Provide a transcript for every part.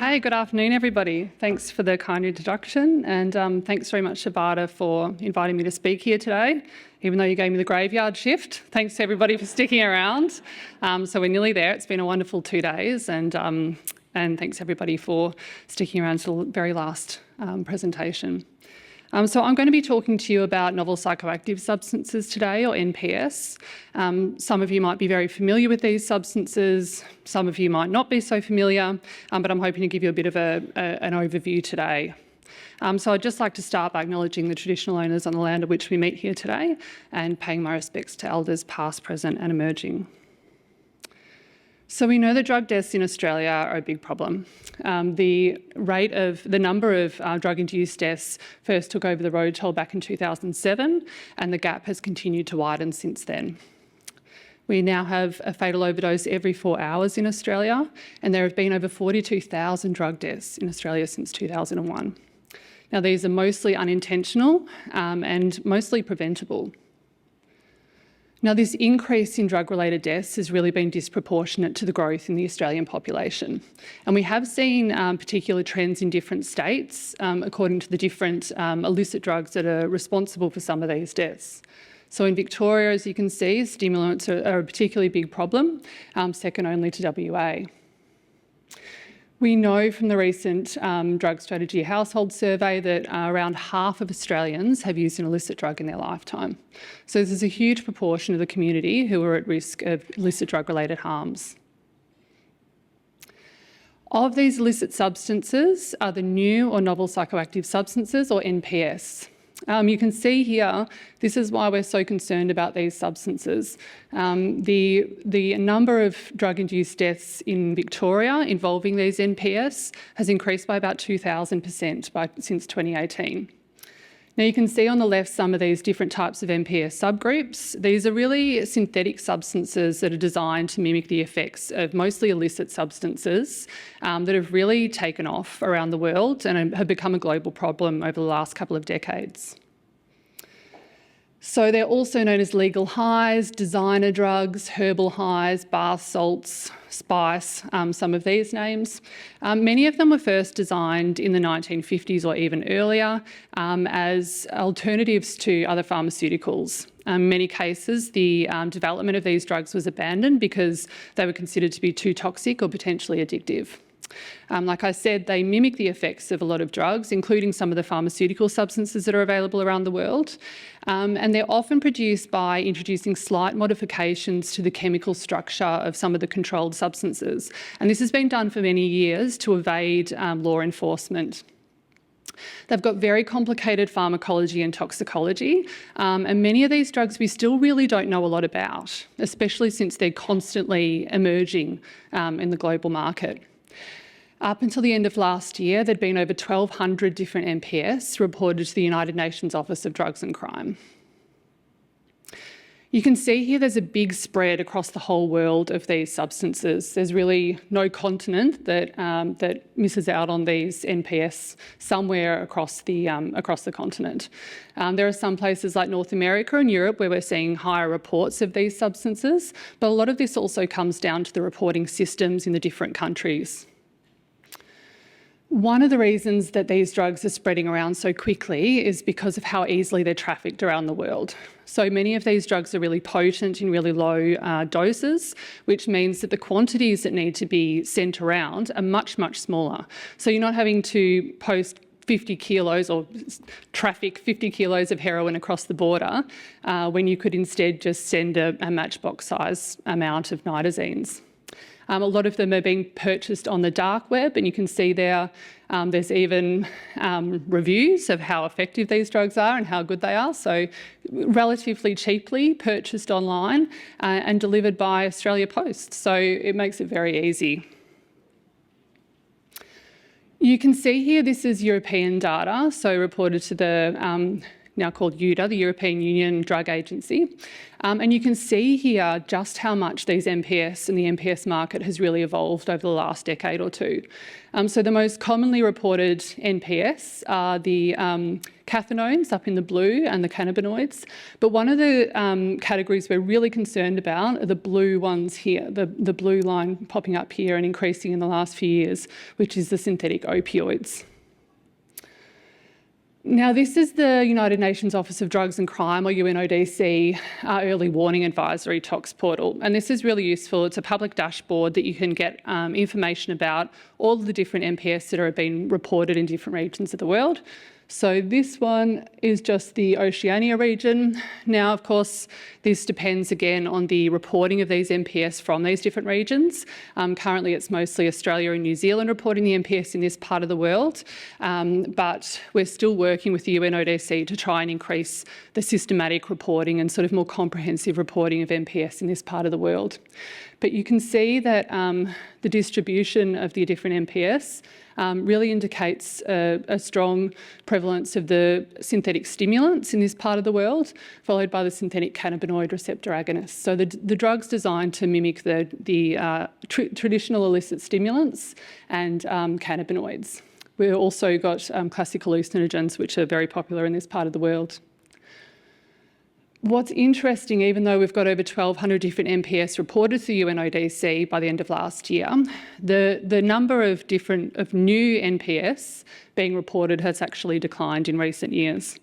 Okay, good afternoon, everybody. Thanks for the kind introduction, and thanks very much to VAADA for inviting me to speak here today, even though you gave me the graveyard shift. Thanks to everybody for sticking around. So we're nearly there. It's been a wonderful 2 days, and thanks everybody for sticking around to the very last presentation. So I'm going to be talking to you about novel psychoactive substances today, or NPS. Some of you might be very familiar with these substances, some of you might not be so familiar, but I'm hoping to give you a bit of an overview today. So I'd just like to start by acknowledging the traditional owners on the land on which we meet here today and paying my respects to elders past, present and emerging. So we know that drug deaths in Australia are a big problem. The number of drug-induced deaths first took over the road toll back in 2007, and the gap has continued to widen since then. We now have a fatal overdose every 4 hours in Australia, and there have been over 42,000 drug deaths in Australia since 2001. Now, these are mostly unintentional and mostly preventable. Now, this increase in drug-related deaths has really been disproportionate to the growth in the Australian population. And we have seen particular trends in different states according to the different illicit drugs that are responsible for some of these deaths. So in Victoria, as you can see, stimulants are a particularly big problem, second only to WA. We know from the recent Drug Strategy Household Survey that around half of Australians have used an illicit drug in their lifetime. So this is a huge proportion of the community who are at risk of illicit drug-related harms. Of these illicit substances are the new or novel psychoactive substances, or NPS. You can see here, this is why we're so concerned about these substances. The number of drug-induced deaths in Victoria involving these NPS has increased by about 2,000% since 2018. Now you can see on the left some of these different types of NPS subgroups. These are really synthetic substances that are designed to mimic the effects of mostly illicit substances that have really taken off around the world and have become a global problem over the last couple of decades. So they're also known as legal highs, designer drugs, herbal highs, bath salts, spice, some of these names. Many of them were first designed in the 1950s or even earlier as alternatives to other pharmaceuticals. In many cases, the development of these drugs was abandoned because they were considered to be too toxic or potentially addictive. Like I said, they mimic the effects of a lot of drugs, including some of the pharmaceutical substances that are available around the world. And they're often produced by introducing slight modifications to the chemical structure of some of the controlled substances. And this has been done for many years to evade law enforcement. They've got very complicated pharmacology and toxicology, and many of these drugs we still really don't know a lot about, especially since they're constantly emerging in the global market. Up until the end of last year, there'd been over 1,200 different NPS reported to the United Nations Office of Drugs and Crime. You can see here there's a big spread across the whole world of these substances. There's really no continent that misses out on these NPS somewhere across the continent. There are some places like North America and Europe where we're seeing higher reports of these substances, but a lot of this also comes down to the reporting systems in the different countries. One of the reasons that these drugs are spreading around so quickly is because of how easily they're trafficked around the world. So many of these drugs are really potent in really low doses, which means that the quantities that need to be sent around are much, much smaller. So you're not having to post 50 kilos or traffic 50 kilos of heroin across the border when you could instead just send a matchbox size amount of nitazenes. A lot of them are being purchased on the dark web, and you can see there's even reviews of how effective these drugs are and how good they are. So relatively cheaply purchased online and delivered by Australia Post. So it makes it very easy. You can see here this is European data, so reported to the now called UDA, the European Union Drug Agency. And you can see here just how much these NPS and the NPS market has really evolved over the last decade or two. So the most commonly reported NPS are the cathinones up in the blue and the cannabinoids. But one of the categories we're really concerned about are the blue ones here, the blue line popping up here and increasing in the last few years, which is the synthetic opioids. Now, this is the United Nations Office of Drugs and Crime, or UNODC, Early Warning Advisory Tox Portal. And this is really useful. It's a public dashboard that you can get information about all of the different NPS that are being reported in different regions of the world. So this one is just the Oceania region. Now, of course, this depends again on the reporting of these NPS from these different regions. Currently, it's mostly Australia and New Zealand reporting the NPS in this part of the world, but we're still working with the UNODC to try and increase the systematic reporting and sort of more comprehensive reporting of NPS in this part of the world. But you can see that the distribution of the different NPS really indicates a strong prevalence of the synthetic stimulants in this part of the world, followed by the synthetic cannabinoid receptor agonists. So the drugs designed to mimic the traditional illicit stimulants and cannabinoids. We've also got classic hallucinogens, which are very popular in this part of the world. What's interesting, even though we've got over 1,200 different NPS reported to the UNODC by the end of last year, the number of new NPS being reported has actually declined in recent years.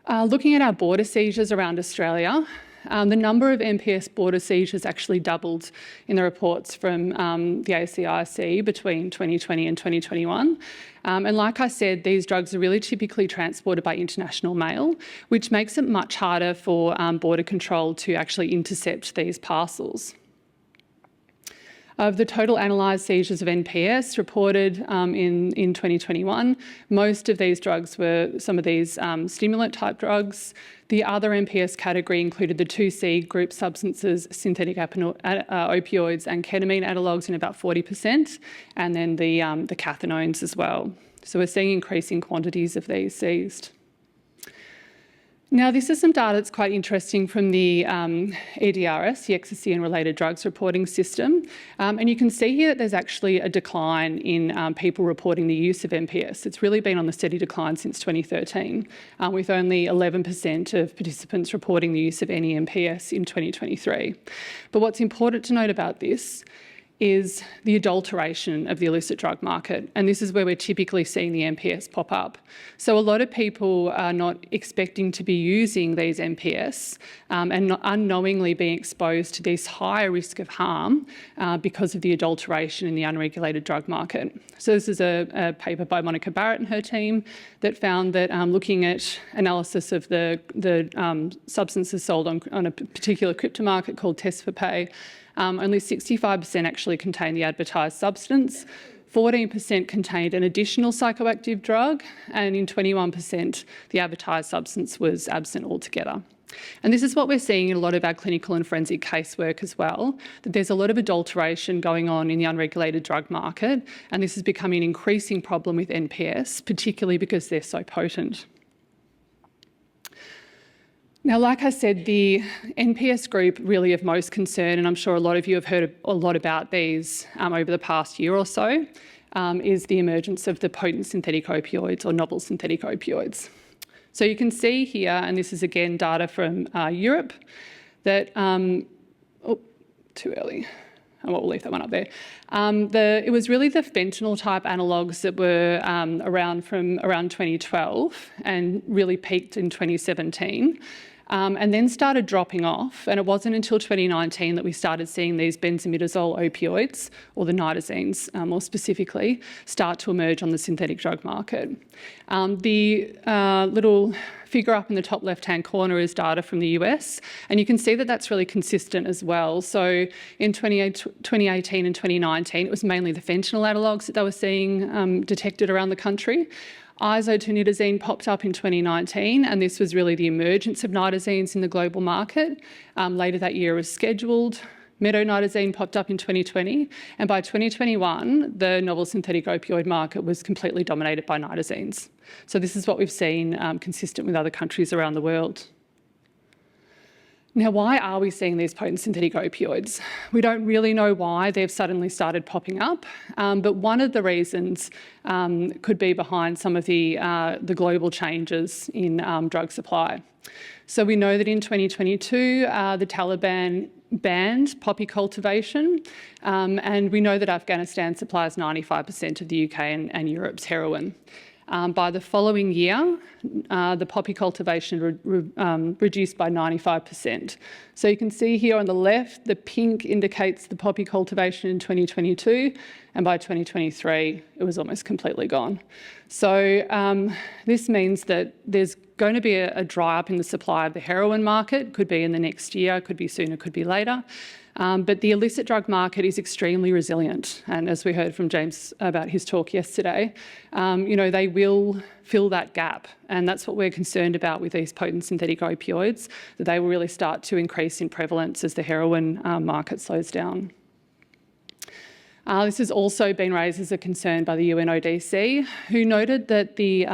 Looking at our border seizures around Australia, the number of NPS border seizures actually doubled in the reports from the ACIC between 2020 and 2021. And like I said, these drugs are really typically transported by international mail, which makes it much harder for border control to actually intercept these parcels. Of the total analysed seizures of NPS reported in 2021, most of these drugs were some of these stimulant-type drugs. The other NPS category included the 2C group substances, synthetic opioids and ketamine analogues in about 40%, and then the cathinones as well. So we're seeing increasing quantities of these seized. Now, this is some data that's quite interesting from the EDRS, the Ecstasy and Related Drugs Reporting System. And you can see here that there's actually a decline in people reporting the use of NPS. It's really been on the steady decline since 2013, with only 11% of participants reporting the use of any NPS in 2023. But what's important to note about this is the adulteration of the illicit drug market, and this is where we're typically seeing the NPS pop up. So a lot of people are not expecting to be using these NPS and not unknowingly being exposed to this higher risk of harm because of the adulteration in the unregulated drug market. So this is a paper by Monica Barrett and her team that found that looking at analysis of the substances sold on a particular crypto market called Test for Pay, only 65% actually contained the advertised substance, 14% contained an additional psychoactive drug, and in 21% the advertised substance was absent altogether. And this is what we're seeing in a lot of our clinical and forensic casework as well, that there's a lot of adulteration going on in the unregulated drug market, and this is becoming an increasing problem with NPS, particularly because they're so potent. Now, like I said, the NPS group really of most concern, and I'm sure a lot of you have heard a lot about these over the past year or so, is the emergence of the potent synthetic opioids or novel synthetic opioids. So you can see here, and this is again data from Europe, that, too early. We'll leave that one up there. It was really the fentanyl type analogues that were around from around 2012 and really peaked in 2017. And then started dropping off. And it wasn't until 2019 that we started seeing these benzimidazole opioids, or the nitazenes more specifically, start to emerge on the synthetic drug market. The little figure up in the top left-hand corner is data from the US, and you can see that that's really consistent as well. So in 2018 and 2019, it was mainly the fentanyl analogues that they were seeing detected around the country. Isotretinoin popped up in 2019, and this was really the emergence of nitazenes in the global market. Later that year it was scheduled. Nitazene popped up in 2020, and by 2021, the novel synthetic opioid market was completely dominated by nitazenes. So this is what we've seen consistent with other countries around the world. Now, why are we seeing these potent synthetic opioids? We don't really know why they've suddenly started popping up, but one of the reasons could be behind some of the global changes in drug supply. So we know that in 2022, the Taliban banned poppy cultivation, and we know that Afghanistan supplies 95% of the UK and Europe's heroin. By the following year, the poppy cultivation reduced by 95%. So you can see here on the left, the pink indicates the poppy cultivation in 2022, and by 2023, it was almost completely gone. So this means that there's going to be a dry up in the supply of the heroin market. Could be in the next year, could be sooner, could be later. But the illicit drug market is extremely resilient. And as we heard from James about his talk yesterday, they will fill that gap. And that's what we're concerned about with these potent synthetic opioids, that they will really start to increase in prevalence as the heroin market slows down. This has also been raised as a concern by the UNODC, who noted that the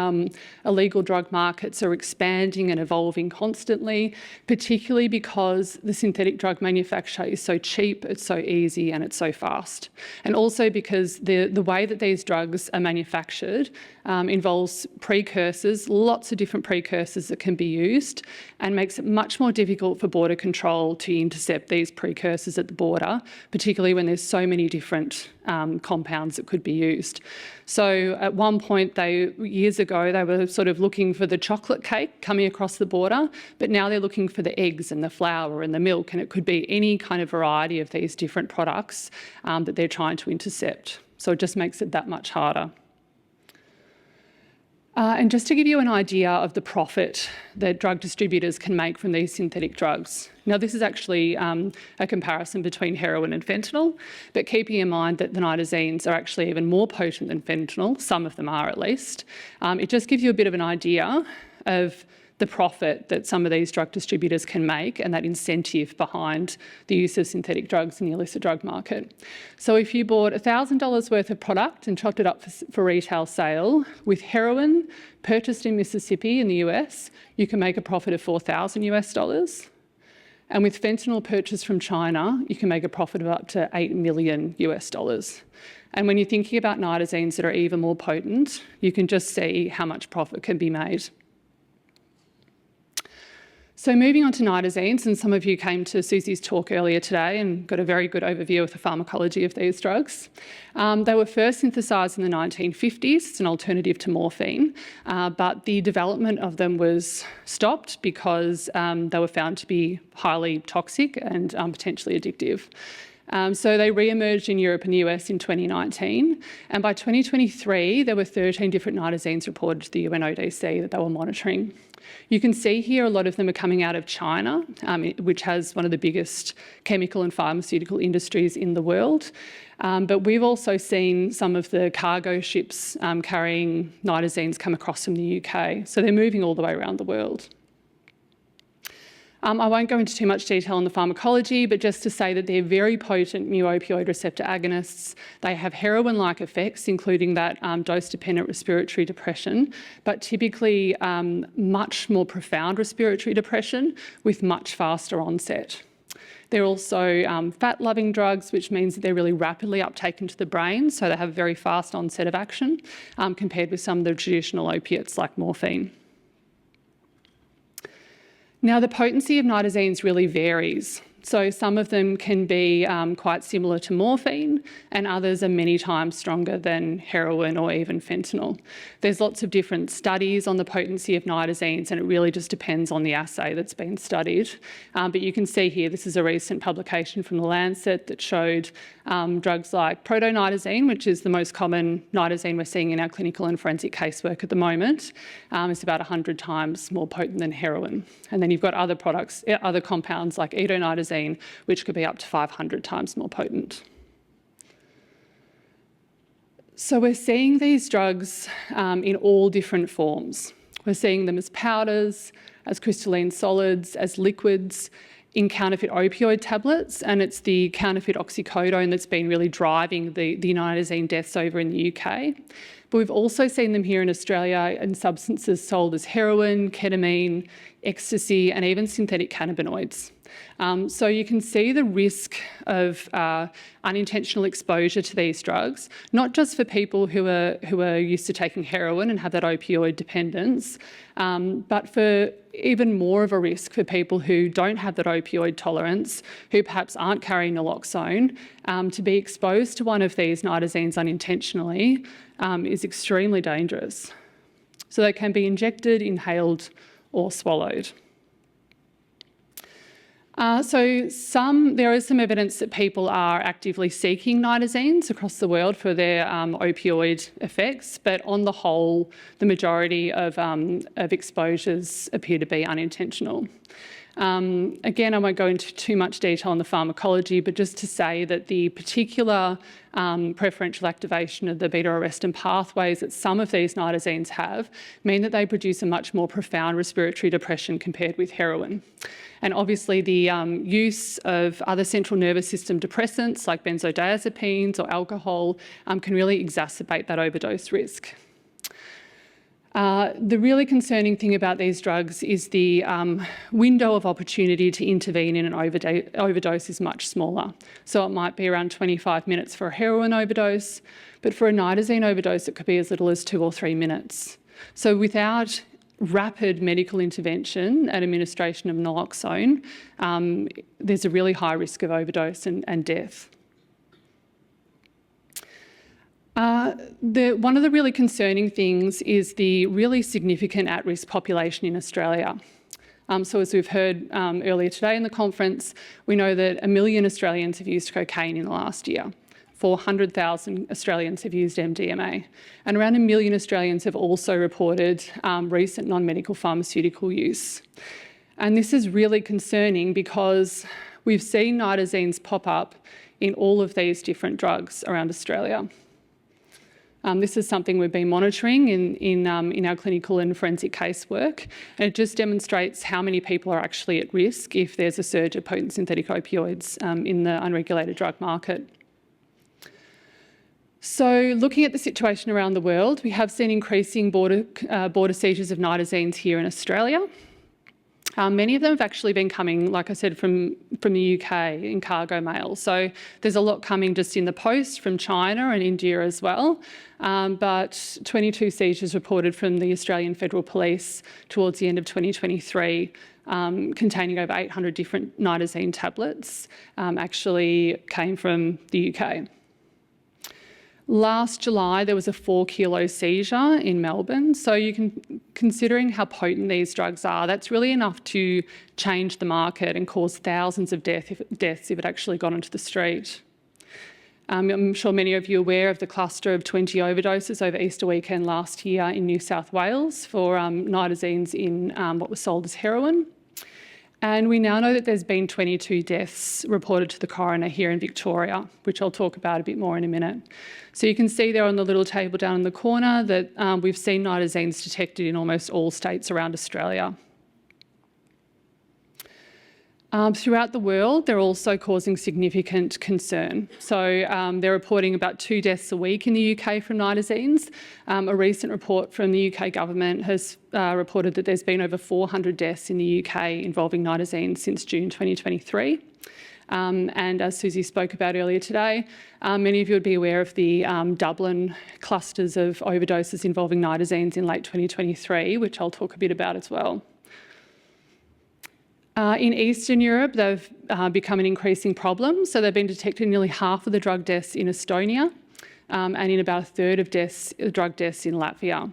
illegal drug markets are expanding and evolving constantly, particularly because the synthetic drug manufacture is so cheap, it's so easy, and it's so fast. And also because the way that these drugs are manufactured involves precursors, lots of different precursors that can be used, and makes it much more difficult for border control to intercept these precursors at the border, particularly when there's so many different compounds that could be used. So at one point, years ago, they were sort of looking for the chocolate cake coming across the border, but now they're looking for the eggs and the flour and the milk, and it could be any kind of variety of these different products that they're trying to intercept. So it just makes it that much harder. And just to give you an idea of the profit that drug distributors can make from these synthetic drugs. Now, this is actually a comparison between heroin and fentanyl, but keeping in mind that the nitazenes are actually even more potent than fentanyl, some of them are at least, it just gives you a bit of an idea of the profit that some of these drug distributors can make and that incentive behind the use of synthetic drugs in the illicit drug market. So if you bought $1,000 worth of product and chopped it up for retail sale, with heroin purchased in Mississippi in the US, you can make a profit of $4,000 US. And with fentanyl purchased from China, you can make a profit of up to $8 million US. And when you're thinking about nitazenes that are even more potent, you can just see how much profit can be made. So moving on to nitazenes, and some of you came to Susie's talk earlier today and got a very good overview of the pharmacology of these drugs. They were first synthesised in the 1950s. It's an alternative to morphine, but the development of them was stopped because they were found to be highly toxic and potentially addictive. So they re-emerged in Europe and the US in 2019, and by 2023 there were 13 different nitazenes reported to the UNODC that they were monitoring. You can see here a lot of them are coming out of China, which has one of the biggest chemical and pharmaceutical industries in the world. But we've also seen some of the cargo ships carrying nitazenes come across from the UK, so they're moving all the way around the world. I won't go into too much detail on the pharmacology, but just to say that they're very potent mu-opioid receptor agonists. They have heroin-like effects, including that dose-dependent respiratory depression, but typically much more profound respiratory depression with much faster onset. They're also fat-loving drugs, which means that they're really rapidly uptaken to the brain, so they have a very fast onset of action compared with some of the traditional opiates like morphine. Now, the potency of nitazenes really varies. So some of them can be quite similar to morphine, and others are many times stronger than heroin or even fentanyl. There's lots of different studies on the potency of nitazenes, and it really just depends on the assay that's been studied. But you can see here, this is a recent publication from The Lancet that showed drugs like protonitazene, which is the most common nitazene we're seeing in our clinical and forensic casework at the moment. It's about 100 times more potent than heroin. And then you've got other products, other compounds like etonitazene, which could be up to 500 times more potent. So we're seeing these drugs in all different forms. We're seeing them as powders, as crystalline solids, as liquids, in counterfeit opioid tablets, and it's the counterfeit oxycodone that's been really driving the nitazene deaths over in the UK. But we've also seen them here in Australia in substances sold as heroin, ketamine, ecstasy, and even synthetic cannabinoids. So you can see the risk of unintentional exposure to these drugs, not just for people who are used to taking heroin and have that opioid dependence, but for even more of a risk for people who don't have that opioid tolerance, who perhaps aren't carrying naloxone, to be exposed to one of these nitazenes unintentionally is extremely dangerous. So they can be injected, inhaled, or swallowed. There is some evidence that people are actively seeking nitazenes across the world for their opioid effects, but on the whole, the majority of exposures appear to be unintentional. Again, I won't go into too much detail on the pharmacology, but just to say that the particular preferential activation of the beta-arrestin pathways that some of these nitazenes have mean that they produce a much more profound respiratory depression compared with heroin. And obviously the use of other central nervous system depressants like benzodiazepines or alcohol can really exacerbate that overdose risk. The really concerning thing about these drugs is the window of opportunity to intervene in an overdose is much smaller. So it might be around 25 minutes for a heroin overdose, but for a nitazene overdose, it could be as little as 2 or 3 minutes. So without rapid medical intervention and administration of naloxone, there's a really high risk of overdose and death. One of the really concerning things is the really significant at-risk population in Australia. So as we've heard earlier today in the conference, we know that 1 million Australians have used cocaine in the last year. 400,000 Australians have used MDMA, and around 1 million Australians have also reported recent non-medical pharmaceutical use. And this is really concerning because we've seen nitazenes pop up in all of these different drugs around Australia. This is something we've been monitoring in our clinical and forensic casework, and it just demonstrates how many people are actually at risk if there's a surge of potent synthetic opioids in the unregulated drug market. So looking at the situation around the world, we have seen increasing border seizures of nitazenes here in Australia. Many of them have actually been coming, like I said, from the UK in cargo mail. So there's a lot coming just in the post from China and India as well. But 22 seizures reported from the Australian Federal Police towards the end of 2023, containing over 800 different nitazene tablets, actually came from the UK. Last July, there was a 4-kilo seizure in Melbourne. So considering how potent these drugs are, that's really enough to change the market and cause thousands of deaths if it actually got onto the street. I'm sure many of you are aware of the cluster of 20 overdoses over Easter weekend last year in New South Wales for nitazenes in what was sold as heroin. And we now know that there's been 22 deaths reported to the coroner here in Victoria, which I'll talk about a bit more in a minute. So you can see there on the little table down in the corner that we've seen nitazenes detected in almost all states around Australia. Throughout the world, they're also causing significant concern. So they're reporting about 2 deaths a week in the UK from nitazenes. A recent report from the UK government has reported that there's been over 400 deaths in the UK involving nitazenes since June 2023. And as Susie spoke about earlier today, many of you would be aware of the Dublin clusters of overdoses involving nitazenes in late 2023, which I'll talk a bit about as well. In Eastern Europe, they've become an increasing problem. So they've been detected in nearly half of the drug deaths in Estonia and in about a third of drug deaths in Latvia.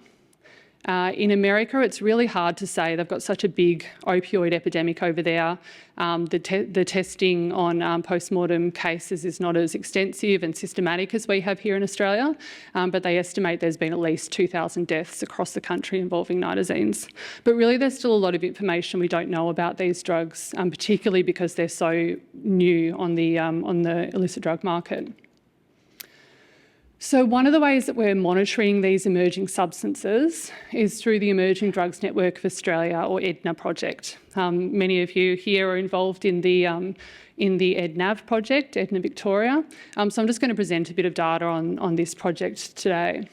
In America, it's really hard to say. They've got such a big opioid epidemic over there. The testing on post-mortem cases is not as extensive and systematic as we have here in Australia, but they estimate there's been at least 2,000 deaths across the country involving nitazenes. But really, there's still a lot of information we don't know about these drugs, particularly because they're so new on the illicit drug market. So one of the ways that we're monitoring these emerging substances is through the Emerging Drugs Network of Australia, or EDNA project. Many of you here are involved in the EDNAV project, EDNA Victoria. So I'm just going to present a bit of data on this project today.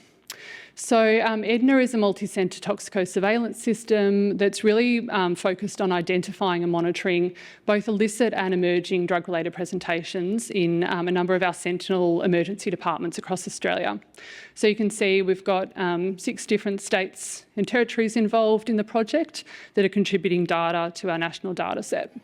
So EDNA is a multi-centre toxico-surveillance system that's really focused on identifying and monitoring both illicit and emerging drug-related presentations in a number of our sentinel emergency departments across Australia. So you can see we've got 6 different states and territories involved in the project that are contributing data to our national data set.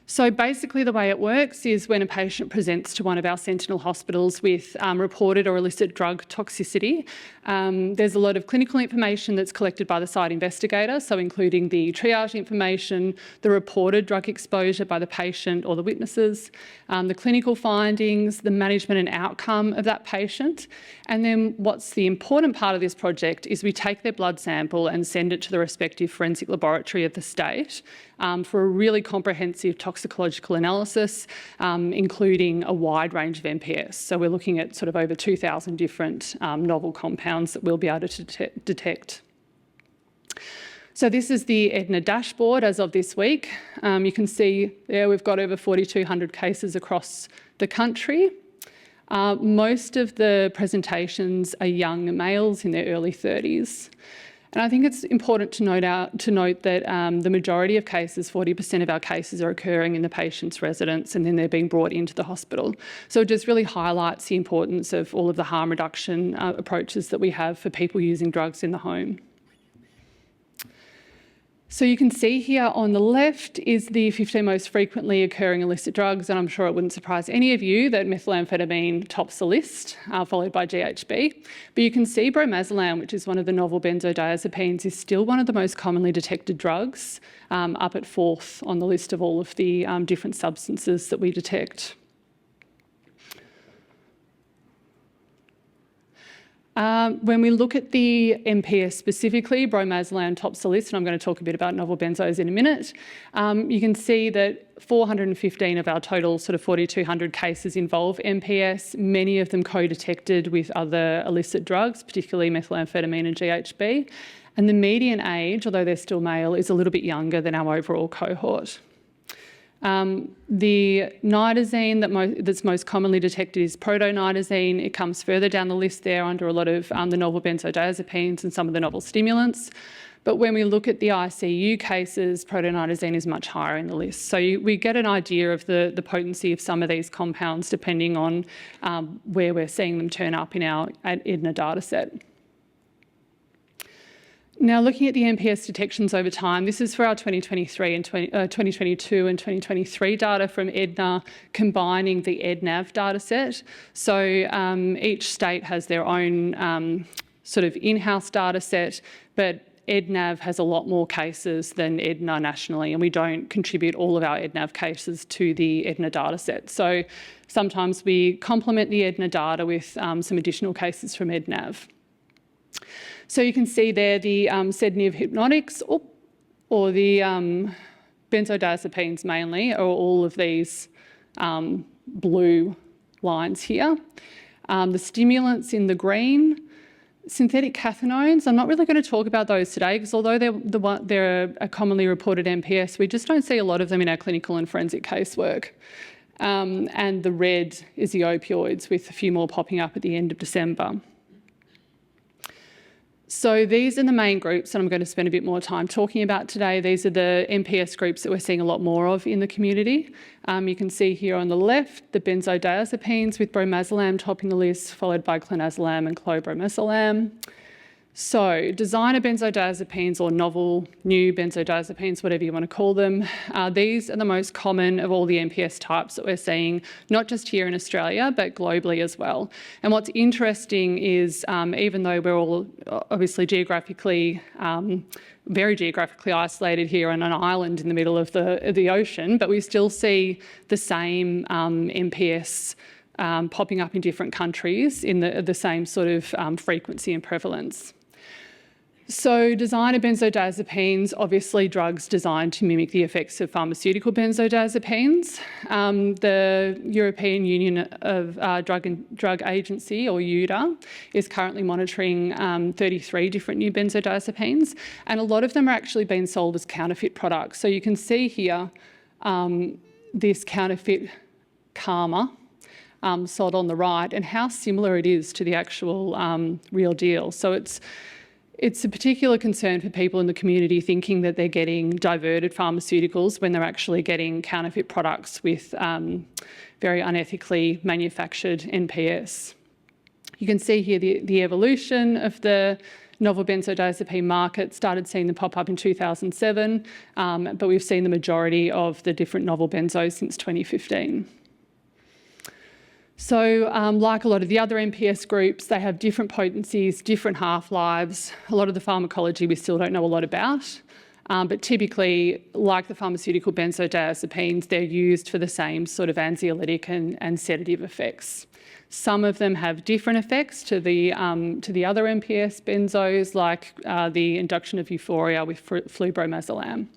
So basically the way it works is when a patient presents to one of our sentinel hospitals with reported or illicit drug toxicity, there's a lot of clinical information that's collected by the site investigator, so including the triage information, the reported drug exposure by the patient or the witnesses, the clinical findings, the management and outcome of that patient. And then what's the important part of this project is we take their blood sample and send it to the respective forensic laboratory of the state for a really comprehensive toxicological analysis, including a wide range of MPS. So we're looking at sort of over 2,000 different novel compounds that we'll be able to detect. So this is the EDNA dashboard as of this week. You can see there we've got over 4,200 cases across the country. Most of the presentations are young males in their early 30s. And I think it's important to note that the majority of cases, 40% of our cases, are occurring in the patient's residence and then they're being brought into the hospital. So it just really highlights the importance of all of the harm reduction approaches that we have for people using drugs in the home. So you can see here on the left is the 15 most frequently occurring illicit drugs, and I'm sure it wouldn't surprise any of you that methamphetamine tops the list, followed by GHB. But you can see bromozolam, which is one of the novel benzodiazepines, is still one of the most commonly detected drugs, up at 4th on the list of all of the different substances that we detect. When we look at the MPS specifically, bromozolam tops the list, and I'm going to talk a bit about novel benzos in a minute. You can see that 415 of our total sort of 4,200 cases involve MPS, many of them co-detected with other illicit drugs, particularly methamphetamine and GHB. And the median age, although they're still male, is a little bit younger than our overall cohort. The nitazene that's most commonly detected is protonitazene. It comes further down the list there under a lot of the novel benzodiazepines and some of the novel stimulants. But when we look at the ICU cases, protonitazene is much higher in the list. So we get an idea of the potency of some of these compounds depending on where we're seeing them turn up in our EDNA data set. Now, looking at the MPS detections over time, this is for our 2023 and 2022 and 2023 data from EDNA, combining the EDNAV data set. So each state has their own sort of in-house data set, but EDNAV has a lot more cases than EDNA nationally, and we don't contribute all of our EDNAV cases to the EDNA data set. So sometimes we complement the EDNA data with some additional cases from EDNAV. So you can see there the sedative hypnotics or the benzodiazepines mainly are all of these blue lines here. The stimulants in the green. Synthetic cathinones, I'm not really going to talk about those today because although they're a commonly reported MPS, we just don't see a lot of them in our clinical and forensic casework. And the red is the opioids, with a few more popping up at the end of December. So these are the main groups that I'm going to spend a bit more time talking about today. These are the MPS groups that we're seeing a lot more of in the community. You can see here on the left the benzodiazepines with bromozolam topping the list, followed by clonazepam and clobromozolam. So designer benzodiazepines, or novel new benzodiazepines, whatever you want to call them, these are the most common of all the MPS types that we're seeing, not just here in Australia, but globally as well. And what's interesting is even though we're all obviously very geographically isolated here on an island in the middle of the ocean, but we still see the same MPS popping up in different countries in the same sort of frequency and prevalence. So designer benzodiazepines, obviously drugs designed to mimic the effects of pharmaceutical benzodiazepines. The European Union of Drug Agency, or UDA, is currently monitoring 33 different new benzodiazepines, and a lot of them are actually being sold as counterfeit products. So you can see here this counterfeit Karma sold on the right, and how similar it is to the actual real deal. So it's a particular concern for people in the community thinking that they're getting diverted pharmaceuticals when they're actually getting counterfeit products with very unethically manufactured NPS. You can see here the evolution of the novel benzodiazepine market. Started seeing them pop up in 2007, but we've seen the majority of the different novel benzos since 2015. So like a lot of the other NPS groups, they have different potencies, different half-lives. A lot of the pharmacology we still don't know a lot about, but typically, like the pharmaceutical benzodiazepines, they're used for the same sort of anxiolytic and sedative effects. Some of them have different effects to the other NPS benzos, like the induction of euphoria with flubromazolam.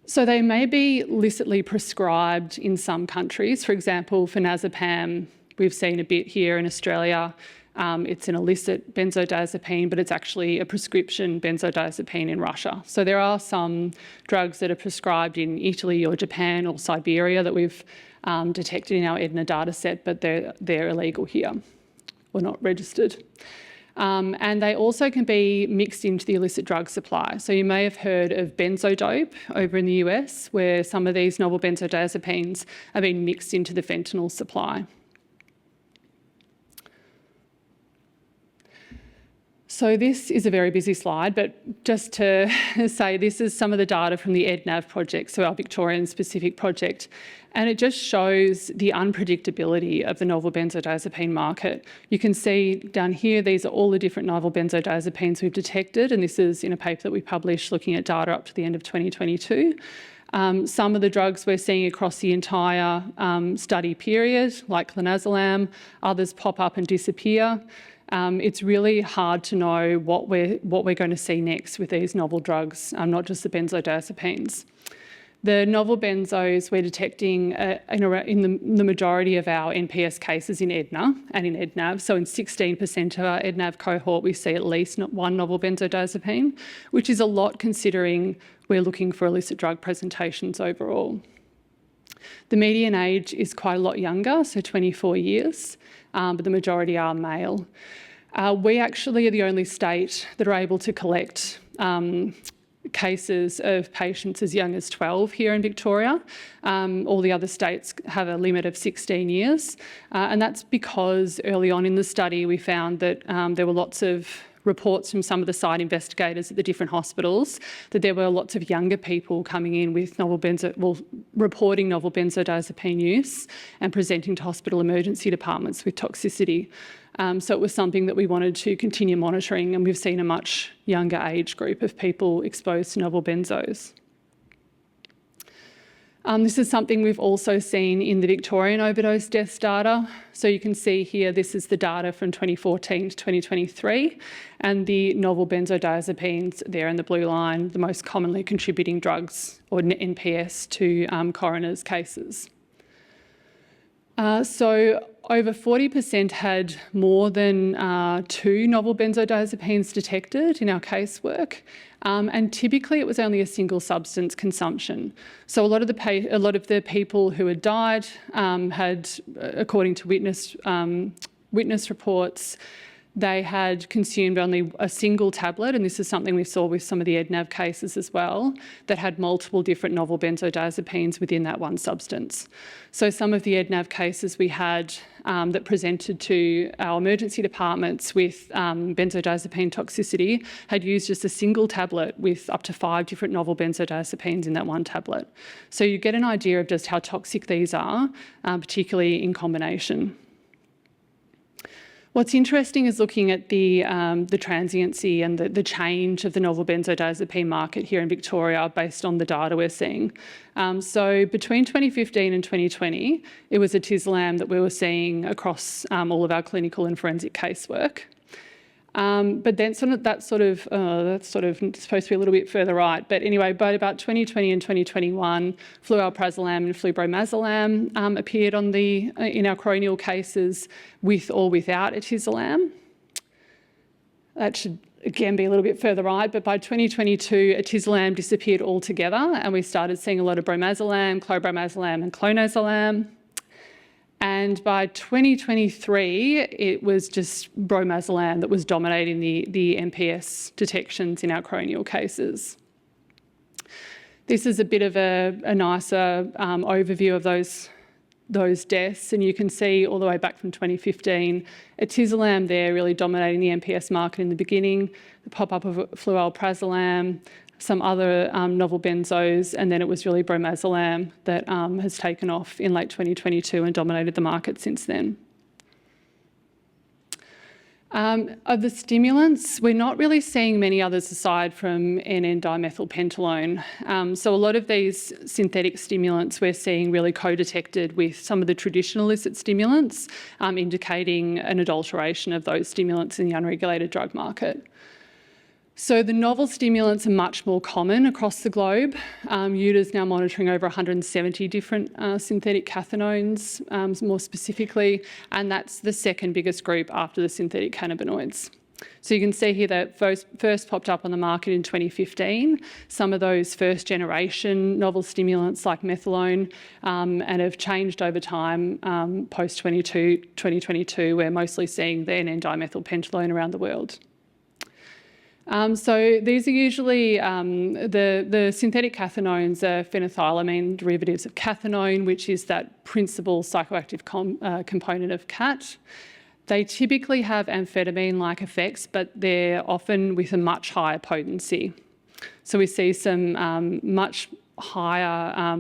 So they may be illicitly prescribed in some countries. For example, for Nazepam, we've seen a bit here in Australia. It's an illicit benzodiazepine, but it's actually a prescription benzodiazepine in Russia. So there are some drugs that are prescribed in Italy or Japan or Siberia that we've detected in our EDNA data set, but they're illegal here or not registered. And they also can be mixed into the illicit drug supply. So you may have heard of benzodope over in the US, where some of these novel benzodiazepines are being mixed into the fentanyl supply. So this is a very busy slide, but just to say this is some of the data from the EDNAV project, so our Victorian specific project, and it just shows the unpredictability of the novel benzodiazepine market. You can see down here, these are all the different novel benzodiazepines we've detected, and this is in a paper that we published looking at data up to the end of 2022. Some of the drugs we're seeing across the entire study period, like clonazepam, others pop up and disappear. It's really hard to know what we're going to see next with these novel drugs, not just the benzodiazepines. The novel benzos we're detecting in the majority of our NPS cases in EDNA and in EDNAV. So in 16% of our EDNAV cohort, we see at least one novel benzodiazepine, which is a lot considering we're looking for illicit drug presentations overall. The median age is quite a lot younger, so 24 years, but the majority are male. We actually are the only state that are able to collect cases of patients as young as 12 here in Victoria. All the other states have a limit of 16 years, and that's because early on in the study we found that there were lots of reports from some of the site investigators at the different hospitals that there were lots of younger people coming in with reporting novel benzodiazepine use and presenting to hospital emergency departments with toxicity. So it was something that we wanted to continue monitoring, and we've seen a much younger age group of people exposed to novel benzos. This is something we've also seen in the Victorian overdose deaths data. So you can see here, this is the data from 2014 to 2023, and the novel benzodiazepines there in the blue line, the most commonly contributing drugs or NPS to coroners' cases. So over 40% had more than 2 novel benzodiazepines detected in our casework, and typically it was only a single substance consumption. So a lot of the people who had died had, according to witness reports, they had consumed only a single tablet, and this is something we saw with some of the EDNAV cases as well, that had multiple different novel benzodiazepines within that one substance. So some of the EDNAV cases we had that presented to our emergency departments with benzodiazepine toxicity had used just a single tablet with up to 5 different novel benzodiazepines in that one tablet. So you get an idea of just how toxic these are, particularly in combination. What's interesting is looking at the transiency and the change of the novel benzodiazepine market here in Victoria based on the data we're seeing. So between 2015 and 2020, it was nitazenes that we were seeing across all of our clinical and forensic casework. But then that's sort of supposed to be a little bit further right. But anyway, by about 2020 and 2021, flualprazolam and flubromazolam appeared in our coronial cases with or without atizolam. That should again be a little bit further right, but by 2022, atizolam disappeared altogether, and we started seeing a lot of bromazolam, clobromazolam, and clonazepam. And by 2023, it was just bromazolam that was dominating the MPS detections in our coronial cases. This is a bit of a nicer overview of those deaths, and you can see all the way back from 2015, atizolam there really dominating the MPS market in the beginning, the pop-up of flualprazolam, some other novel benzos, and then it was really bromazolam that has taken off in late 2022 and dominated the market since then. Of the stimulants, we're not really seeing many others aside from N,N-dimethylpentylone. So a lot of these synthetic stimulants we're seeing really co-detected with some of the traditional illicit stimulants, indicating an adulteration of those stimulants in the unregulated drug market. So the novel stimulants are much more common across the globe. UDA's now monitoring over 170 different synthetic cathinones, more specifically, and that's the second biggest group after the synthetic cannabinoids. So you can see here that first popped up on the market in 2015, some of those first generation novel stimulants like methylone, and have changed over time post 2022. We're mostly seeing the N,N-dimethylpentylone around the world. So these are usually, the synthetic cathinones are phenethylamine derivatives of cathinone, which is that principal psychoactive component of cat. They typically have amphetamine-like effects, but they're often with a much higher potency. So we see some much higher,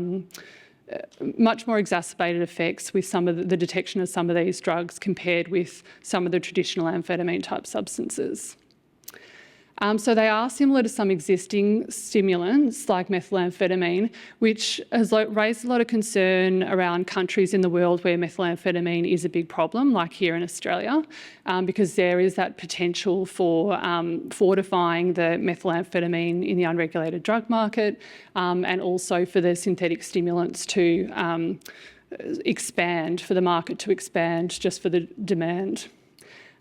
much more exacerbated effects with some of the detection of some of these drugs compared with some of the traditional amphetamine-type substances. So they are similar to some existing stimulants like methamphetamine, which has raised a lot of concern around countries in the world where methamphetamine is a big problem, like here in Australia, because there is that potential for fortifying the methamphetamine in the unregulated drug market, and also for the synthetic stimulants to expand, for the market to expand just for the demand.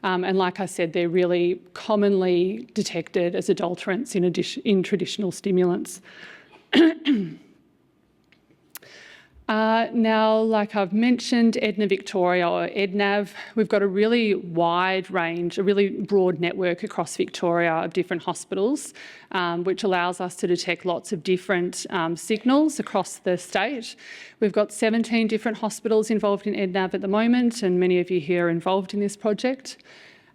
And like I said, they're really commonly detected as adulterants in traditional stimulants. Now, like I've mentioned, Edna Victoria, or EDNAV, we've got a really wide range, a really broad network across Victoria of different hospitals, which allows us to detect lots of different signals across the state. We've got 17 different hospitals involved in EDNAV at the moment, and many of you here are involved in this project.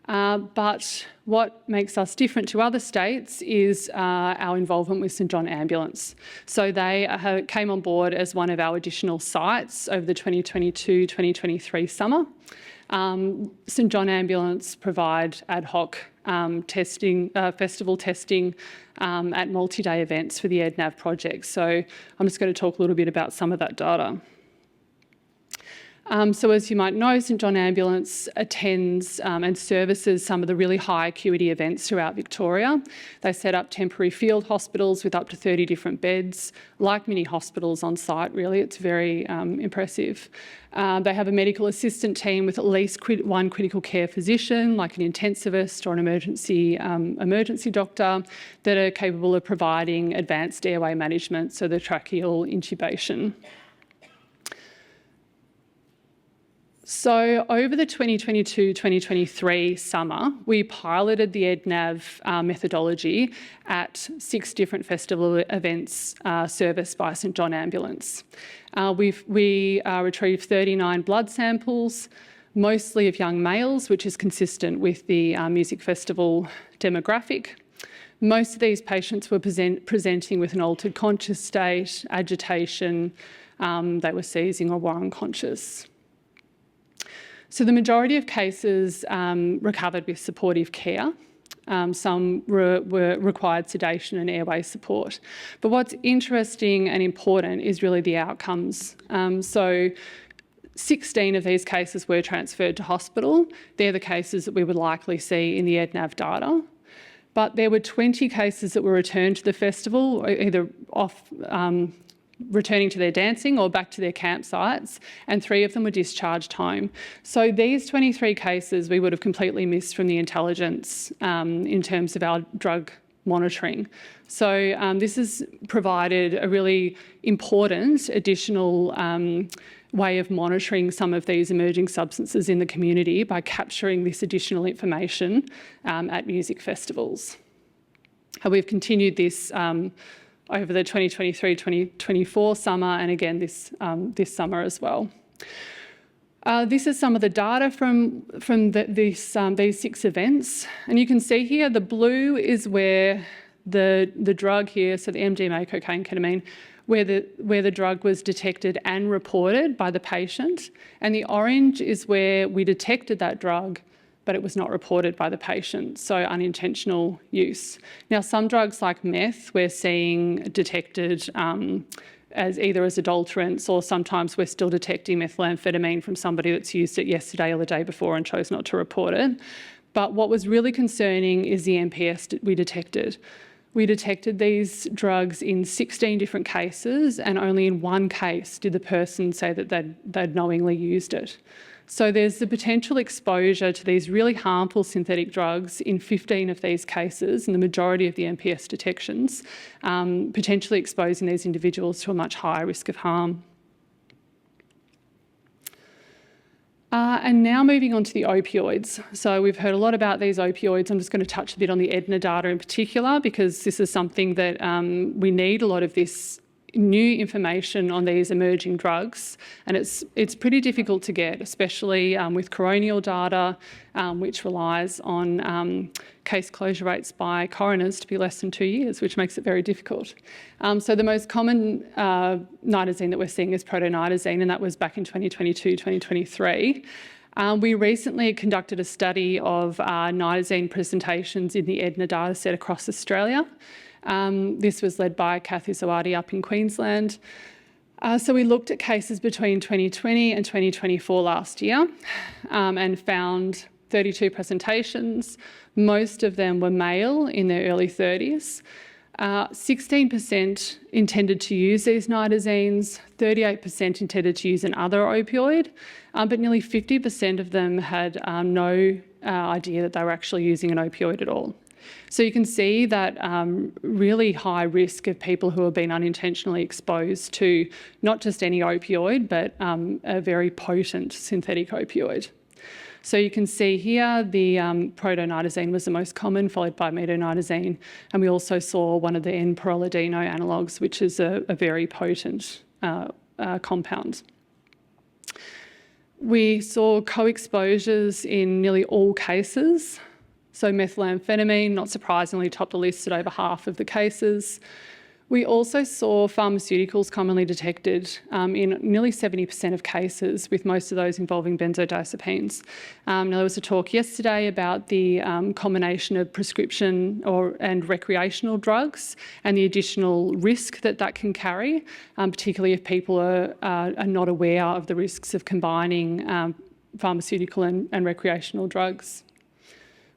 But what makes us different to other states is our involvement with St John Ambulance. So they came on board as one of our additional sites over the 2022-2023 summer. St John Ambulance provide ad hoc testing, festival testing at multi-day events for the EDNAV project. So I'm just going to talk a little bit about some of that data. So as you might know, St John Ambulance attends and services some of the really high acuity events throughout Victoria. They set up temporary field hospitals with up to 30 different beds, like mini hospitals on site, really. It's very impressive. They have a medical assistant team with at least one critical care physician, like an intensivist or an emergency doctor, that are capable of providing advanced airway management, so the tracheal intubation. So over the 2022-2023 summer, we piloted the EDNAV methodology at 6 different festival events serviced by St John Ambulance. We retrieved 39 blood samples, mostly of young males, which is consistent with the music festival demographic. Most of these patients were presenting with an altered conscious state, agitation, they were seizing or were unconscious. So the majority of cases recovered with supportive care. Some were required sedation and airway support. But what's interesting and important is really the outcomes. So 16 of these cases were transferred to hospital. They're the cases that we would likely see in the EDNAV data. But there were 20 cases that were returned to the festival, either returning to their dancing or back to their campsites, and 3 of them were discharged home. So these 23 cases we would have completely missed from the intelligence in terms of our drug monitoring. So this has provided a really important additional way of monitoring some of these emerging substances in the community by capturing this additional information at music festivals. We've continued this over the 2023-2024 summer, and again this summer as well. This is some of the data from these 6 events, and you can see here the blue is where the drug here, so the MDMA, cocaine, ketamine, where the drug was detected and reported by the patient, and the orange is where we detected that drug but it was not reported by the patient, so unintentional use. Now, some drugs like meth we're seeing detected as either as adulterants, or sometimes we're still detecting methamphetamine from somebody that's used it yesterday or the day before and chose not to report it. But what was really concerning is the NPS that we detected. We detected these drugs in 16 different cases, and only in 1 case did the person say that they'd knowingly used it. So there's the potential exposure to these really harmful synthetic drugs in 15 of these cases, and the majority of the NPS detections, potentially exposing these individuals to a much higher risk of harm. And now moving on to the opioids. So we've heard a lot about these opioids. I'm just going to touch a bit on the EDNA data in particular, because this is something that we need a lot of this new information on these emerging drugs, and it's pretty difficult to get, especially with coronial data, which relies on case closure rates by coroners to be less than 2 years, which makes it very difficult. So the most common nitazene that we're seeing is protonitazene, and that was back in 2022, 2023. We recently conducted a study of nitazene presentations in the EDNA data set across Australia. This was led by Kathy Zawadi up in Queensland. So we looked at cases between 2020 and 2024 last year and found 32 presentations. Most of them were male in their early 30s. 16% intended to use these nitazenes, 38% intended to use another opioid, but nearly 50% of them had no idea that they were actually using an opioid at all. So you can see that really high risk of people who have been unintentionally exposed to not just any opioid, but a very potent synthetic opioid. So you can see here the protonitazene was the most common, followed by metonitazene, and we also saw one of the N-peroladino analogues, which is a very potent compound. We saw co-exposures in nearly all cases. So methamphetamine, not surprisingly, topped the list at over half of the cases. We also saw pharmaceuticals commonly detected in nearly 70% of cases, with most of those involving benzodiazepines. Now, there was a talk yesterday about the combination of prescription and recreational drugs and the additional risk that can carry, particularly if people are not aware of the risks of combining pharmaceutical and recreational drugs.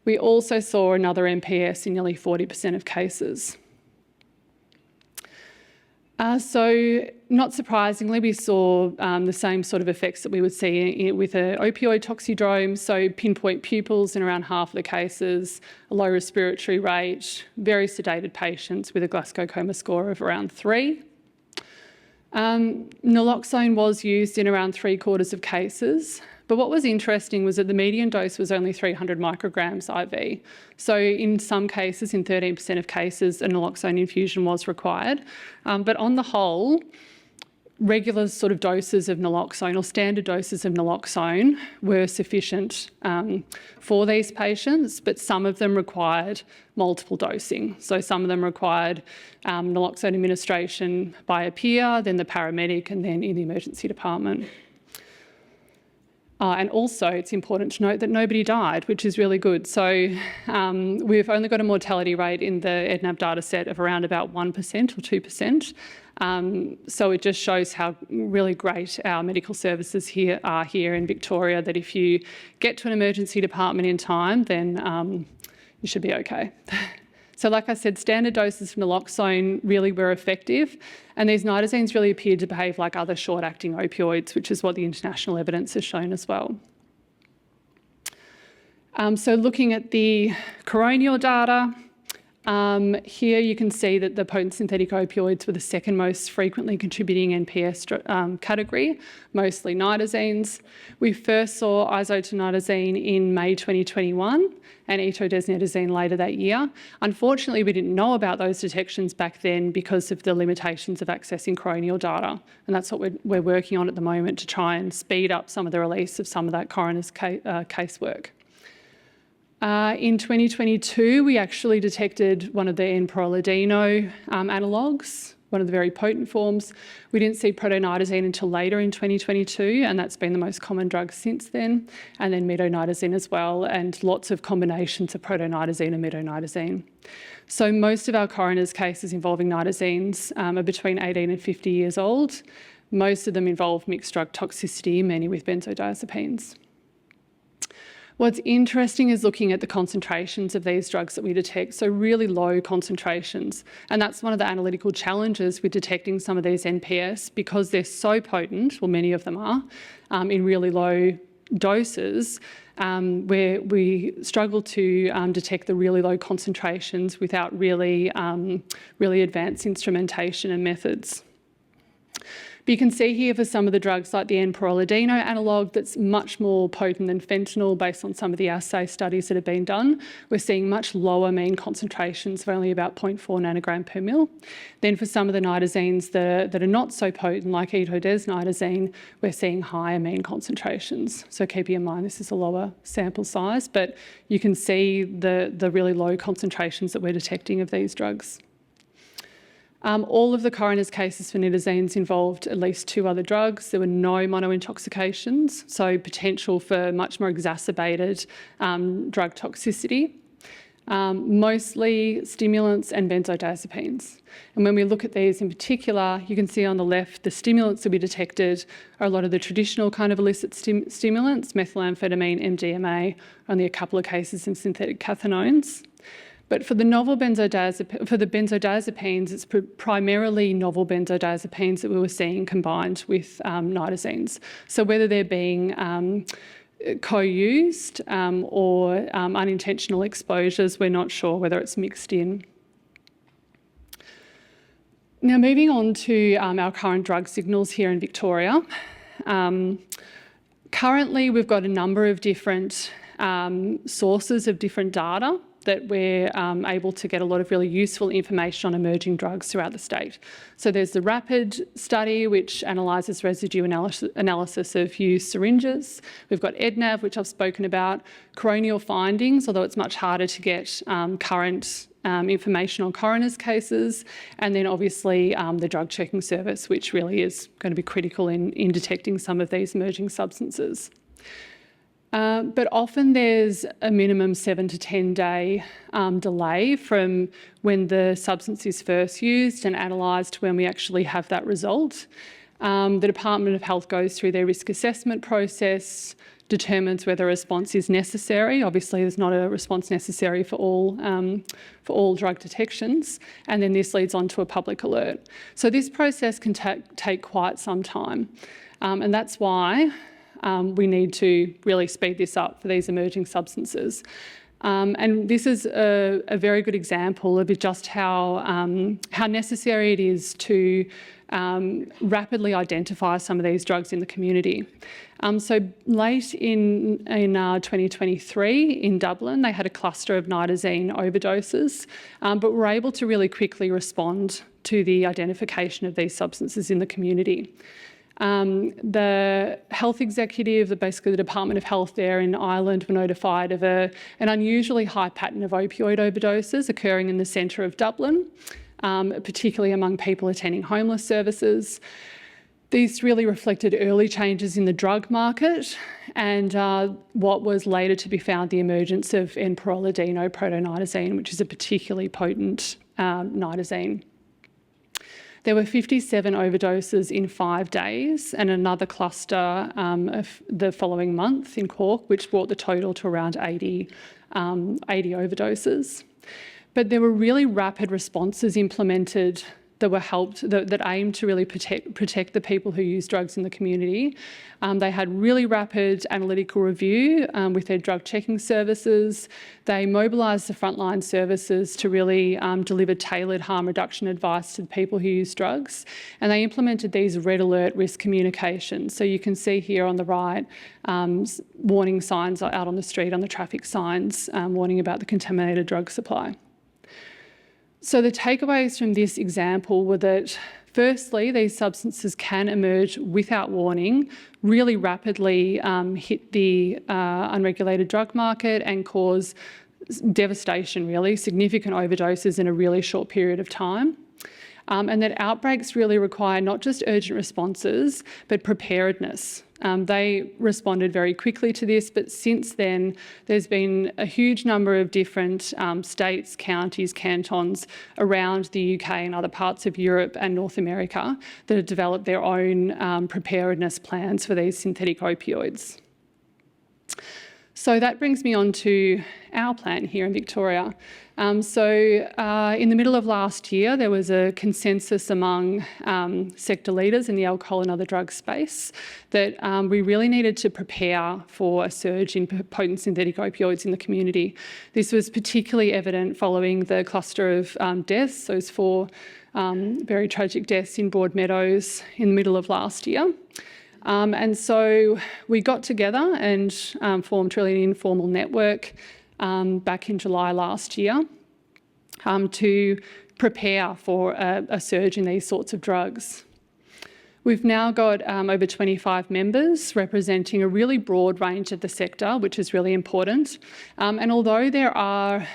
We also saw another NPS in nearly 40% of cases. So not surprisingly, we saw the same sort of effects that we would see with an opioid toxidrome, so pinpoint pupils in around half of the cases, a low respiratory rate, very sedated patients with a Glasgow Coma score of around 3. Naloxone was used in around 3/4 of cases. But what was interesting was that the median dose was only 300 micrograms IV. So in some cases, in 13% of cases, a naloxone infusion was required. But on the whole, regular sort of doses of naloxone or standard doses of naloxone were sufficient for these patients, but some of them required multiple dosing. So some of them required naloxone administration by a peer, then the paramedic, and then in the emergency department. And also, it's important to note that nobody died, which is really good. So we've only got a mortality rate in the EDNAB data set of around about 1% or 2%. So it just shows how really great our medical services are here in Victoria, that if you get to an emergency department in time, then you should be okay. So like I said, standard doses of naloxone really were effective, and these nitazenes really appeared to behave like other short-acting opioids, which is what the international evidence has shown as well. So looking at the coronial data, here you can see that the potent synthetic opioids were the second most frequently contributing NPS category, mostly nitazenes. We first saw isotretinoin in May 2021 and etodesnitazene later that year. Unfortunately, we didn't know about those detections back then because of the limitations of accessing coronial data, and that's what we're working on at the moment to try and speed up some of the release of some of that coroner's casework. In 2022, we actually detected one of the N-proladino analogues, one of the very potent forms. We didn't see protonitazene until later in 2022, and that's been the most common drug since then, and then midonitazene as well, and lots of combinations of protonitazene and midonitazene. So most of our coroner's cases involving nitazenes are between 18 and 50 years old. Most of them involve mixed drug toxicity, many with benzodiazepines. What's interesting is looking at the concentrations of these drugs that we detect, so really low concentrations. And that's one of the analytical challenges with detecting some of these NPS, because they're so potent, well, many of them are, in really low doses, where we struggle to detect the really low concentrations without really advanced instrumentation and methods. But you can see here for some of the drugs like the N-proladino analogue that's much more potent than fentanyl based on some of the assay studies that have been done. We're seeing much lower mean concentrations of only about 0.4 nanogram per mil. Then for some of the nitazenes that are not so potent, like etodesnitazene, we're seeing higher mean concentrations. So keeping in mind this is a lower sample size, but you can see the really low concentrations that we're detecting of these drugs. All of the coroner's cases for nitazenes involved at least 2 other drugs. There were no monointoxications, so potential for much more exacerbated drug toxicity. Mostly stimulants and benzodiazepines. And when we look at these in particular, you can see on the left the stimulants that we detected are a lot of the traditional kind of illicit stimulants, methamphetamine, MDMA, only a couple of cases in synthetic cathinones. But for the novel benzodiazepines, it's primarily novel benzodiazepines that we were seeing combined with nitazenes. So whether they're being co-used or unintentional exposures, we're not sure whether it's mixed in. Now moving on to our current drug signals here in Victoria. Currently we've got a number of different sources of different data that we're able to get a lot of really useful information on emerging drugs throughout the state. So there's the RAPID study, which analyses residue analysis of used syringes. We've got EDNAV, which I've spoken about, coronial findings, although it's much harder to get current information on coroner's cases, and then obviously the drug checking service, which really is going to be critical in detecting some of these emerging substances. But often there's a minimum 7 to 10 day delay from when the substance is first used and analysed to when we actually have that result. The Department of Health goes through their risk assessment process, determines whether a response is necessary. Obviously, there's not a response necessary for all drug detections, and then this leads on to a public alert. So this process can take quite some time, and that's why we need to really speed this up for these emerging substances. And this is a very good example of just how necessary it is to rapidly identify some of these drugs in the community. So late in 2023 in Dublin, they had a cluster of nitazene overdoses, but were able to really quickly respond to the identification of these substances in the community. The health executive, basically the Department of Health there in Ireland, were notified of an unusually high pattern of opioid overdoses occurring in the centre of Dublin, particularly among people attending homeless services. These really reflected early changes in the drug market and what was later to be found the emergence of N-proladino protonitazene, which is a particularly potent nitazene. There were 57 overdoses in 5 days and another cluster of the following month in Cork, which brought the total to around 80 overdoses. But there were really rapid responses implemented that aimed to really protect the people who use drugs in the community. They had really rapid analytical review with their drug checking services. They mobilised the frontline services to really deliver tailored harm reduction advice to the people who use drugs. And they implemented these red alert risk communications. So you can see here on the right, warning signs out on the street, on the traffic signs, warning about the contaminated drug supply. So the takeaways from this example were that, firstly, these substances can emerge without warning, really rapidly hit the unregulated drug market and cause devastation, really, significant overdoses in a really short period of time. And that outbreaks really require not just urgent responses, but preparedness. They responded very quickly to this, but since then, there's been a huge number of different states, counties, cantons around the UK and other parts of Europe and North America that have developed their own preparedness plans for these synthetic opioids. So that brings me on to our plan here in Victoria. In the middle of last year, there was a consensus among sector leaders in the alcohol and other drug space that we really needed to prepare for a surge in potent synthetic opioids in the community. This was particularly evident following the cluster of deaths, those 4 very tragic deaths in Broadmeadows in the middle of last year. And so we got together and formed really an informal network back in July last year to prepare for a surge in these sorts of drugs. We've now got over 25 members representing a really broad range of the sector, which is really important. And although there are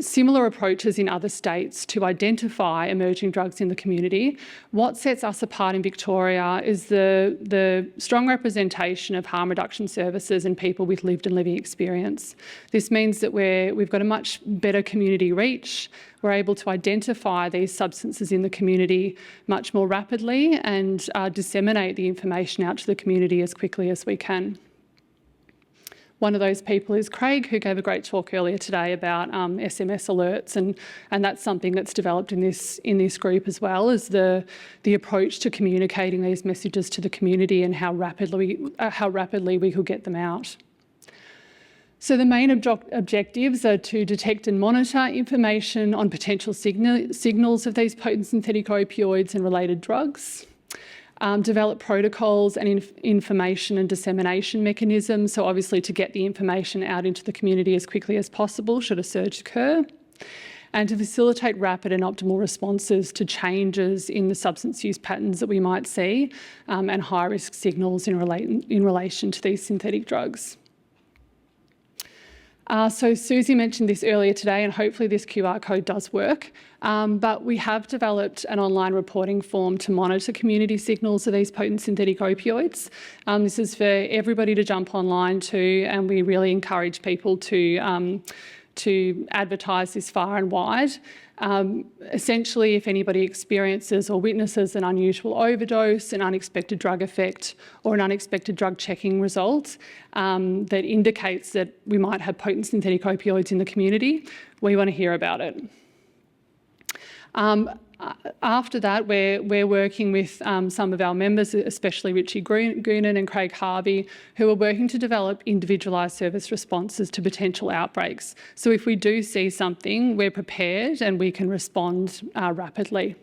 similar approaches in other states to identify emerging drugs in the community, what sets us apart in Victoria is the strong representation of harm reduction services and people with lived and living experience. This means that we've got a much better community reach. We're able to identify these substances in the community much more rapidly and disseminate the information out to the community as quickly as we can. One of those people is Craig, who gave a great talk earlier today about SMS alerts, and that's something that's developed in this group as well, as the approach to communicating these messages to the community and how rapidly we could get them out. So the main objectives are to detect and monitor information on potential signals of these potent synthetic opioids and related drugs. Develop protocols and information and dissemination mechanisms, so obviously to get the information out into the community as quickly as possible should a surge occur, and to facilitate rapid and optimal responses to changes in the substance use patterns that we might see and high-risk signals in relation to these synthetic drugs. So Susie mentioned this earlier today, and hopefully this QR code does work, but we have developed an online reporting form to monitor community signals of these potent synthetic opioids. This is for everybody to jump online to, and we really encourage people to advertise this far and wide. Essentially, if anybody experiences or witnesses an unusual overdose, an unexpected drug effect, or an unexpected drug checking result that indicates that we might have potent synthetic opioids in the community, we want to hear about it. After that, we're working with some of our members, especially Richie Goonan and Craig Harvey, who are working to develop individualised service responses to potential outbreaks. So if we do see something, we're prepared and we can respond rapidly.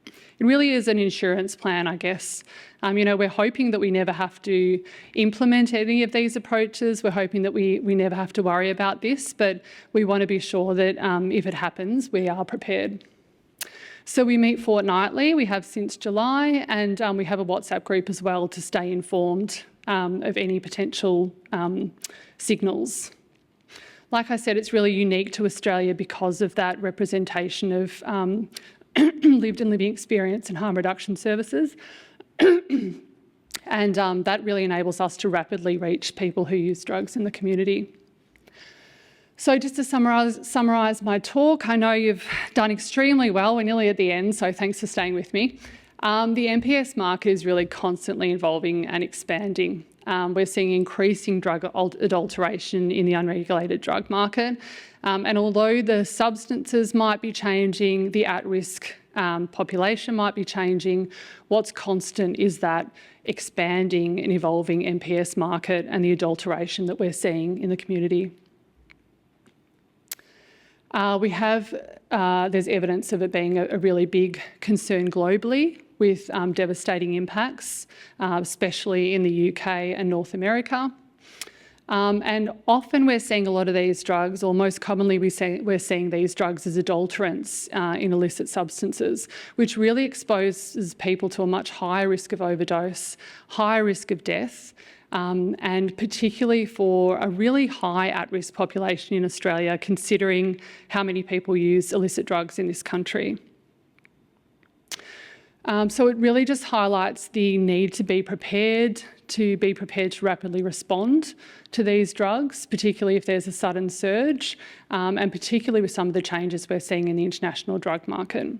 It really is an insurance plan, I guess. We're hoping that we never have to implement any of these approaches. We're hoping that we never have to worry about this, but we want to be sure that if it happens, we are prepared. So we meet fortnightly, we have since July, and we have a WhatsApp group as well to stay informed of any potential signals. Like I said, it's really unique to Australia because of that representation of lived and living experience and harm reduction services. And that really enables us to rapidly reach people who use drugs in the community. So just to summarise my talk, I know you've done extremely well. We're nearly at the end, so thanks for staying with me. The NPS market is really constantly evolving and expanding. We're seeing increasing drug adulteration in the unregulated drug market. And although the substances might be changing, the at-risk population might be changing, what's constant is that expanding and evolving NPS market and the adulteration that we're seeing in the community. There's evidence of it being a really big concern globally with devastating impacts, especially in the UK and North America. And often we're seeing a lot of these drugs, or most commonly we're seeing these drugs as adulterants in illicit substances, which really exposes people to a much higher risk of overdose, higher risk of death, and particularly for a really high at-risk population in Australia, considering how many people use illicit drugs in this country. So it really just highlights the need to be prepared to rapidly respond to these drugs, particularly if there's a sudden surge, and particularly with some of the changes we're seeing in the international drug market.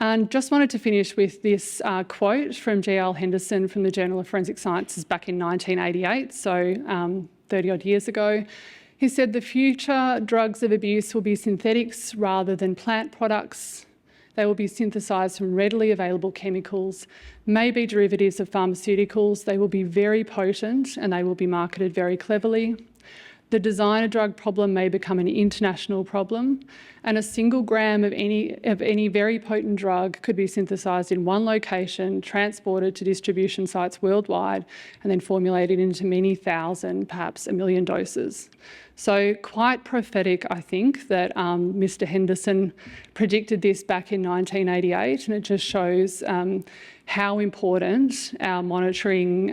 And just wanted to finish with this quote from G.L. Henderson from the Journal of Forensic Sciences back in 1988, so 30 odd years ago. He said, "The future drugs of abuse will be synthetics rather than plant products. They will be synthesised from readily available chemicals, may be derivatives of pharmaceuticals. They will be very potent and they will be marketed very cleverly. The designer drug problem may become an international problem, and a single gram of any very potent drug could be synthesised in one location, transported to distribution sites worldwide, and then formulated into many thousand, perhaps 1 million doses." So quite prophetic, I think, that Mr. Henderson predicted this back in 1988, and it just shows how important our monitoring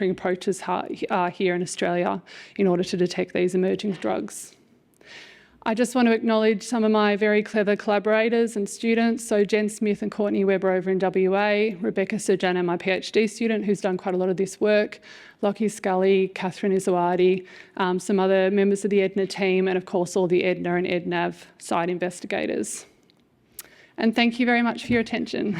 approaches are here in Australia in order to detect these emerging drugs. I just want to acknowledge some of my very clever collaborators and students. So Jenn Smith and Courtney Webber over in WA, Rebecca Surjana, my PhD student, who's done quite a lot of this work, Lockie Scully, Catherine Izuardi, some other members of the EDNA team, and of course all the EDNA and EDNAV site investigators. And thank you very much for your attention.